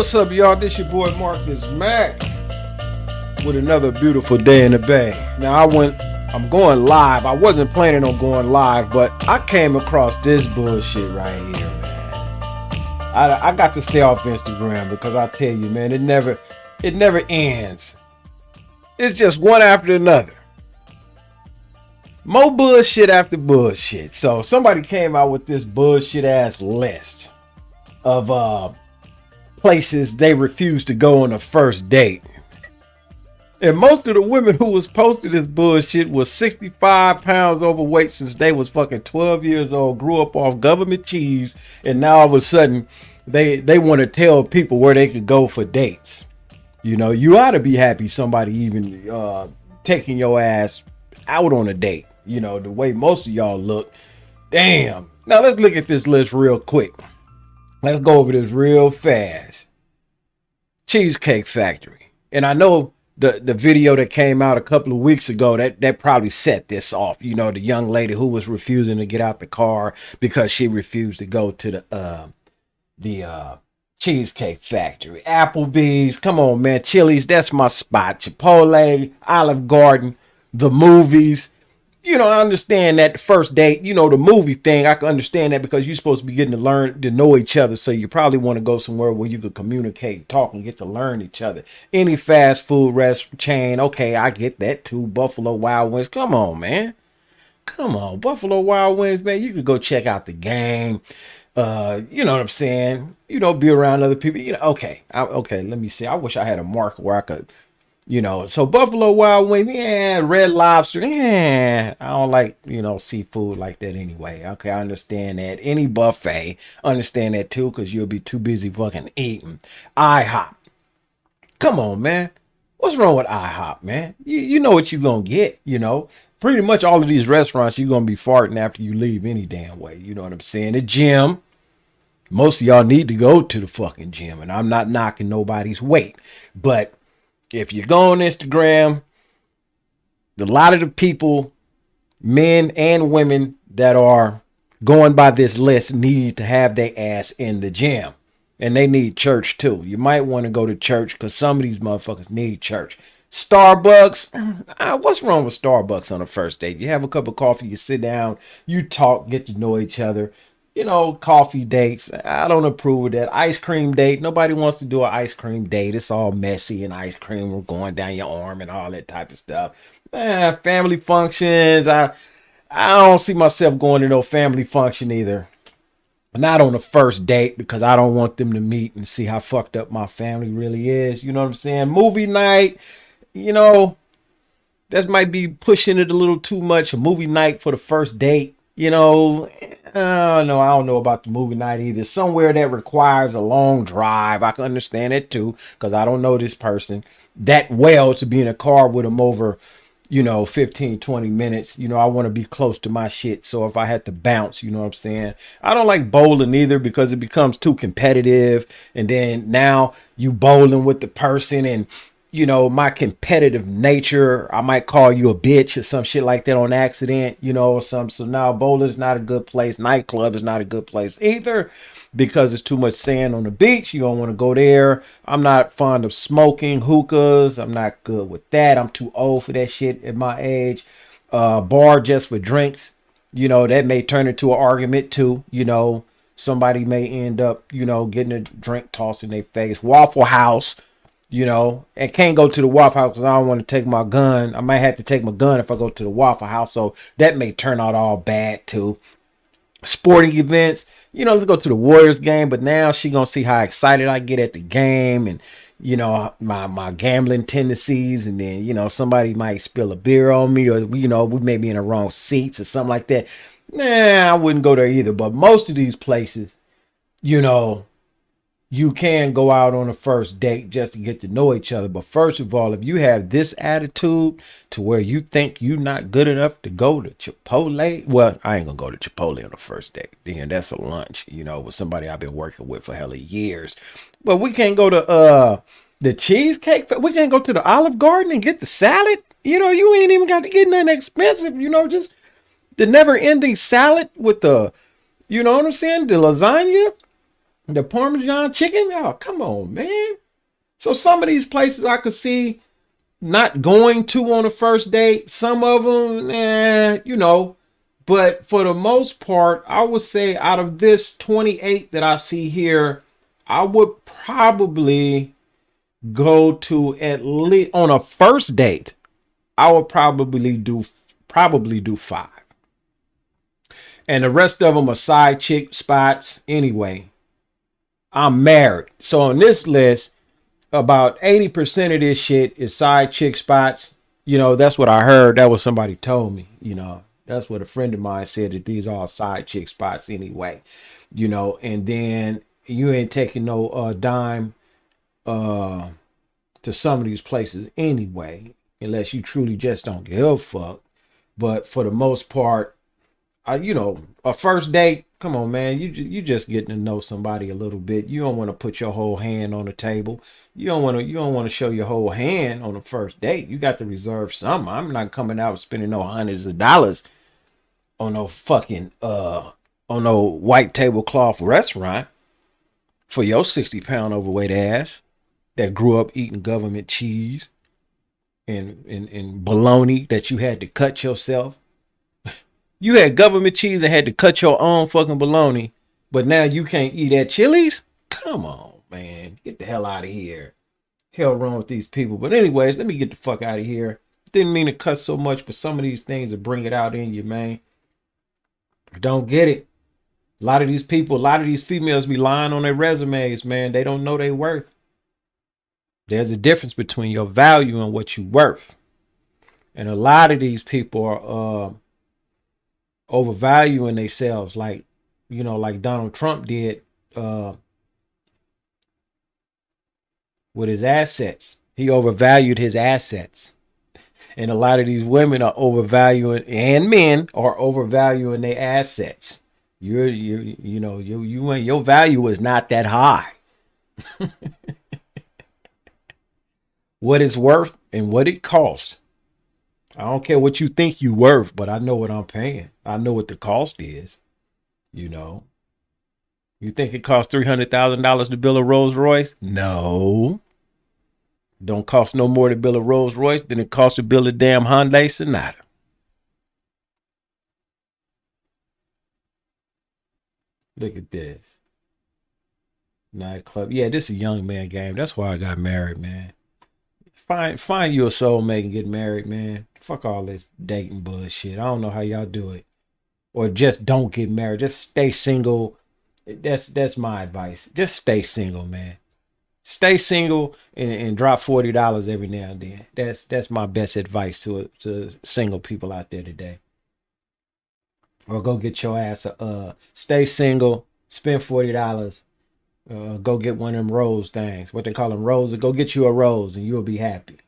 What's up, y'all? This your boy Marcus Mack with another beautiful day in the Bay. Now I'm going live. I wasn't planning on going live, but I came across this bullshit right here, man. I got to stay off Instagram because I tell you, man, it never ends. It's just one after another. More bullshit after bullshit. So somebody came out with this bullshit ass list of places they refuse to go on a first date. And most of the women who was posting this bullshit was 65 pounds overweight since they was fucking 12 years old, grew up off government cheese, and now all of a sudden they want to tell people where they could go for dates. You know, you ought to be happy somebody even taking your ass out on a date. You know, the way most of y'all look. Damn. Now let's look at this list real quick. Let's go over this real fast. Cheesecake Factory. And I know the video that came out a couple of weeks ago, that probably set this off. You know, the young lady who was refusing to get out the car because she refused to go to the Cheesecake Factory. Applebee's, come on, man. Chili's, that's my spot. Chipotle, Olive Garden, the movies. You know, I understand that the first date, you know, the movie thing, I can understand that because you're supposed to be getting to know each other. So you probably want to go somewhere where you could communicate, talk, and get to learn each other. Any fast food restaurant chain, okay, I get that too. Buffalo Wild Wings, come on, man. Come on, Buffalo Wild Wings, man. You could go check out the game. You know what I'm saying? You know, be around other people. You know, okay, let me see. I wish I had a marker where I could... You know, so Buffalo Wild Wings, yeah, Red Lobster, yeah, I don't like, you know, seafood like that anyway. Okay, I understand that. Any buffet, understand that too, because you'll be too busy fucking eating. IHOP. Come on, man. What's wrong with IHOP, man? You know what you're going to get, you know. Pretty much all of these restaurants, you're going to be farting after you leave any damn way. You know what I'm saying? The gym. Most of y'all need to go to the fucking gym, and I'm not knocking nobody's weight, but if you go on Instagram, a lot of the people, men and women that are going by this list need to have their ass in the gym. And they need church too. You might want to go to church because some of these motherfuckers need church. Starbucks. What's wrong with Starbucks on a first date? You have a cup of coffee, you sit down, you talk, get to know each other. You know, coffee dates. I don't approve of that. Ice cream date. Nobody wants to do an ice cream date. It's all messy and ice cream going down your arm and all that type of stuff. Family functions. I don't see myself going to no family function either. Not on the first date because I don't want them to meet and see how fucked up my family really is. You know what I'm saying? Movie night. You know, that might be pushing it a little too much. A movie night for the first date. You know, I don't know about the movie night either. Somewhere that requires a long drive. I can understand it too, because I don't know this person that well to be in a car with them over, you know, 15, 20 minutes. You know, I want to be close to my shit. So if I had to bounce, you know what I'm saying? I don't like bowling either because it becomes too competitive. And then now you bowling with the person and, you know, my competitive nature, I might call you a bitch or some shit like that on accident, you know, so now bowling's not a good place. Nightclub is not a good place either because it's too much sand on the beach. You don't want to go there. I'm not fond of smoking hookahs. I'm not good with that. I'm too old for that shit at my age. Bar just for drinks, you know, that may turn into an argument too. You know, somebody may end up, you know, getting a drink tossed in their face. Waffle House. You know, and can't go to the Waffle House because I don't want to take my gun. I might have to take my gun if I go to the Waffle House. So that may turn out all bad too. Sporting events, you know, let's go to the Warriors game. But now she going to see how excited I get at the game and, you know, my gambling tendencies. And then, you know, somebody might spill a beer on me or, you know, we may be in the wrong seats or something like that. Nah, I wouldn't go there either. But most of these places, you know, you can go out on a first date just to get to know each other. But first of all, if you have this attitude to where you think you're not good enough to go to Chipotle, well, I ain't gonna go to Chipotle on the first date. You know, that's a lunch, you know, with somebody I've been working with for hella years. But we can't go to the cheesecake. We can't go to the Olive Garden and get the salad. You know, you ain't even got to get nothing expensive. You know, just the never-ending salad with the, you know what I'm saying, the lasagna. The Parmesan chicken? Oh, come on, man. So some of these places I could see not going to on a first date. Some of them, you know. But for the most part, I would say out of this 28 that I see here, I would probably go to at least on a first date. I would probably do 5, and the rest of them are side chick spots. Anyway, I'm married, so on this list, about 80% of this shit is side chick spots. You know, that's what I heard. That was somebody told me. You know, that's what a friend of mine said, that these are side chick spots anyway. You know, and then you ain't taking no dime uh to some of these places anyway, unless you truly just don't give a fuck. But for the most part, you know, a first date, come on, man, you just getting to know somebody a little bit. You don't want to put your whole hand on the table. You don't want to show your whole hand on the first date. You got to reserve some. I'm not coming out spending no hundreds of dollars on no fucking on no white tablecloth restaurant for your 60-pound overweight ass that grew up eating government cheese and bologna that you had to cut yourself. You had government cheese and had to cut your own fucking bologna, but now you can't eat at Chili's? Come on, man. Get the hell out of here. Hell wrong with these people. But anyways, let me get the fuck out of here. Didn't mean to cuss so much, but some of these things will bring it out in you, man. Don't get it. A lot of these people, a lot of these females be lying on their resumes, man. They don't know their worth. There's a difference between your value and what you worth. And a lot of these people are overvaluing themselves, like, you know, like Donald Trump did uh, with his assets. He overvalued his assets. And a lot of these women are overvaluing, and men are overvaluing their assets. Your value is not that high. What it's worth and what it costs. I don't care what you think you worth, but I know what I'm paying. I know what the cost is. You know, you think it costs $300,000 to build a Rolls Royce? No, don't cost no more to build a Rolls Royce than it costs to build a damn Hyundai Sonata. Look at this nightclub. Yeah, this is a young man game. That's why I got married, man. Find you a soulmate and get married, man. Fuck all this dating bullshit. I don't know how y'all do it, or just don't get married. Just stay single. That's my advice. Just stay single, man. Stay single and drop $40 every now and then. That's my best advice to single people out there today. Or go get your ass stay single, spend $40, go get one of them rose things. What they call them, roses. Go get you a rose and you'll be happy.